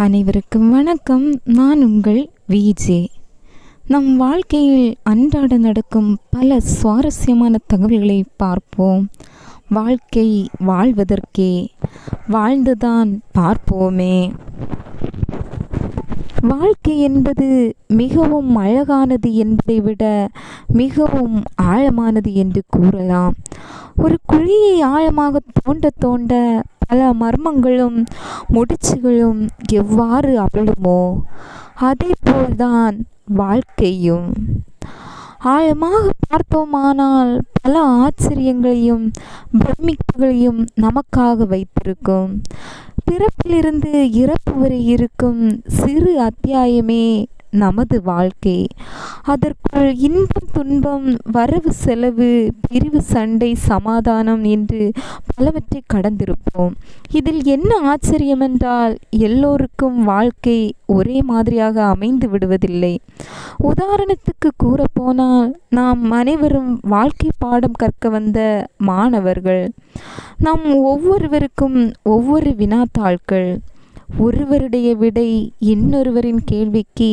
அனைவருக்கும் வணக்கம். நான் உங்கள் விஜே. நம் வாழ்க்கையில் அன்றாட நடக்கும் பல சுவாரஸ்யமான தகவல்களை பார்ப்போம். வாழ்க்கை வாழ்வதற்கே, வாழ்ந்துதான் பார்ப்போமே. வாழ்க்கை என்பது மிகவும் அழகானது என்பதை விட மிகவும் ஆழமானது என்று கூறலாம். ஒரு குழியை ஆழமாக தோண்ட தோண்ட பல மர்மங்களும் முடிச்சுகளும் எவ்வாறு அகலுமோ அதே போல்தான் வாழ்க்கையும். ஆழமாக பார்த்தோமானால் பல ஆச்சரியங்களையும் பிரமிப்புகளையும் நமக்காக வைத்திருக்கும். பிறப்பிலிருந்து இறப்பு வரை இருக்கும் சிறு அத்தியாயமே நமது வாழ்க்கை. அதற்குள் இன்பம் துன்பம், வரவு செலவு, பிரிவு சண்டை, சமாதானம் என்று பலவற்றை கடந்திருப்போம். இதில் என்ன ஆச்சரியம் என்றால் எல்லோருக்கும் வாழ்க்கை ஒரே மாதிரியாக அமைந்து விடுவதில்லை. உதாரணத்துக்கு கூறப்போனால் நாம் அனைவரும் வாழ்க்கை பாடம் கற்க வந்த மாணவர்கள். நம் ஒவ்வொருவருக்கும் ஒவ்வொரு வினாத்தாள்கள். ஒருவருடைய விடை இன்னொருவரின் கேள்விக்கு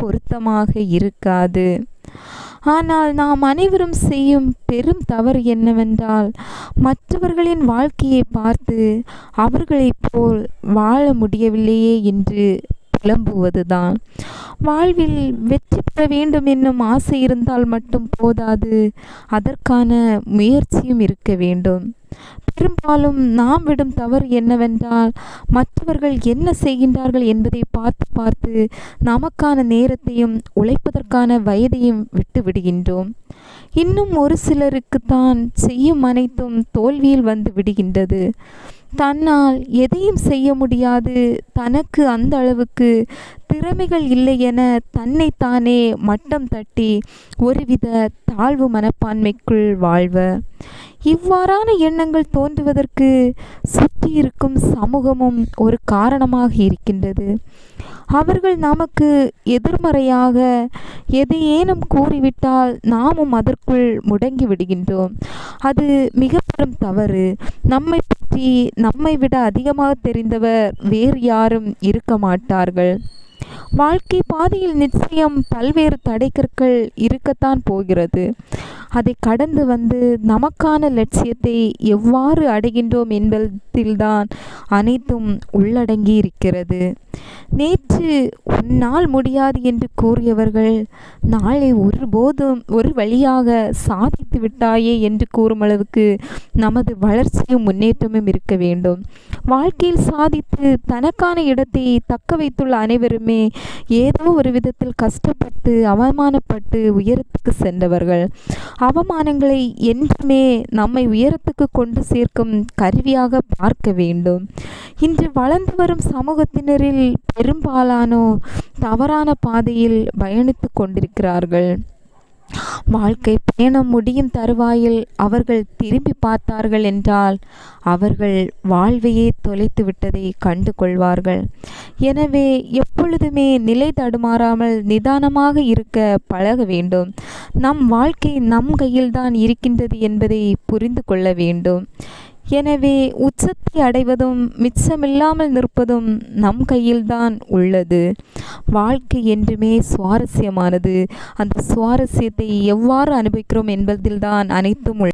பொருத்தமாக இருக்காது. ஆனால் நாம் அனைவரும் செய்யும் பெரும் தவறு என்னவென்றால், மற்றவர்களின் வாழ்க்கையை பார்த்து அவர்களைப் போல் வாழ முடியவில்லையே என்று புலம்புவதுதான். வாழ்வில் வெற்றி பெற வேண்டும் என்னும் ஆசை இருந்தால் மட்டும் போதாது, அதற்கான முயற்சியும் இருக்க வேண்டும். பெரும்பாலும் நாம் விடும் தவறு என்னவென்றால், மற்றவர்கள் என்ன செய்கின்றார்கள் என்பதை பார்த்து பார்த்து நமக்கான நேரத்தையும் உழைப்பதற்கான வயதையும் விட்டு விடுகின்றோம். இன்னும் ஒரு சிலருக்குத்தான் செய்யும் அனைத்தும் தோல்வியில் வந்து விடுகின்றது. தன்னால் எதையும் செய்ய முடியாது, தனக்கு அந்த அளவுக்கு திறமைகள் இல்லை என தன்னைத்தானே மட்டம் தட்டி ஒருவித தாழ்வு மனப்பான்மைக்குள் வாழ்வர். இவ்வாறான எண்ணங்கள் தோன்றுவதற்கு சுற்றி இருக்கும் சமூகமும் ஒரு காரணமாக இருக்கின்றது. அவர்கள் நமக்கு எதிர்மறையாக எதையேனும் கூறிவிட்டால் நாமும் அதற்குள் முடங்கி விடுகின்றோம். அது மிக பெரும் தவறு. நம்மை பற்றி நம்மை விட அதிகமாக தெரிந்தவர் வேறு யாரும் இருக்க மாட்டார்கள். வாழ்க்கை பாதையில் நிச்சயம் பல்வேறு தடைக்கற்கள் இருக்கத்தான் போகிறது. அதை கடந்து வந்து நமக்கான லட்சியத்தை எவ்வாறு அடைகின்றோம் என்பதில்தான் அனைத்தும் உள்ளடங்கி இருக்கிறது. நேற்று உன்னால் முடியாது என்று கூறியவர்கள் நாளை ஒருபோதும் ஒரு வழியாக சாதித்து விட்டாயே என்று கூறும் அளவுக்கு நமது வளர்ச்சியும் முன்னேற்றமும் இருக்க வேண்டும். வாழ்க்கையில் சாதித்து தனக்கான இடத்தை தக்க வைத்துள்ள அனைவருமே ஏதோ ஒரு விதத்தில் கஷ்டப்பட்டு அவமானப்பட்டு உயரத்துக்கு சென்றவர்கள். அவமானங்களை என்றுமே நம்மை உயரத்துக்கு கொண்டு சேர்க்கும் கருவியாக பார்க்க வேண்டும். இன்று வளர்ந்து வரும் சமூகத்தினரில் பெரும்பாலானோர் தவறான பாதையில் பயணித்து கொண்டிருக்கிறார்கள். வாழ்க்கை பயணம் முடியும் தருவாயில் அவர்கள் திரும்பி பார்த்தார்கள் என்றால் அவர்கள் வாழ்வையே தொலைத்து விட்டதை கண்டு கொள்வார்கள். எனவே எப்பொழுதுமே நிலை தடுமாறாமல் நிதானமாக இருக்க பழக வேண்டும். நம் வாழ்க்கை நம் கையில்தான் இருக்கின்றது என்பதை புரிந்து கொள்ள வேண்டும். எனவே உச்சத்தை அடைவதும் மிச்சமில்லாமல் நிற்பதும் நம் கையில்தான் உள்ளது. வாழ்க்கை என்றுமே சுவாரஸ்யமானது. அந்த சுவாரஸ்யத்தை எவ்வாறு அனுபவிக்கிறோம் என்பதில்தான் அனைத்தும்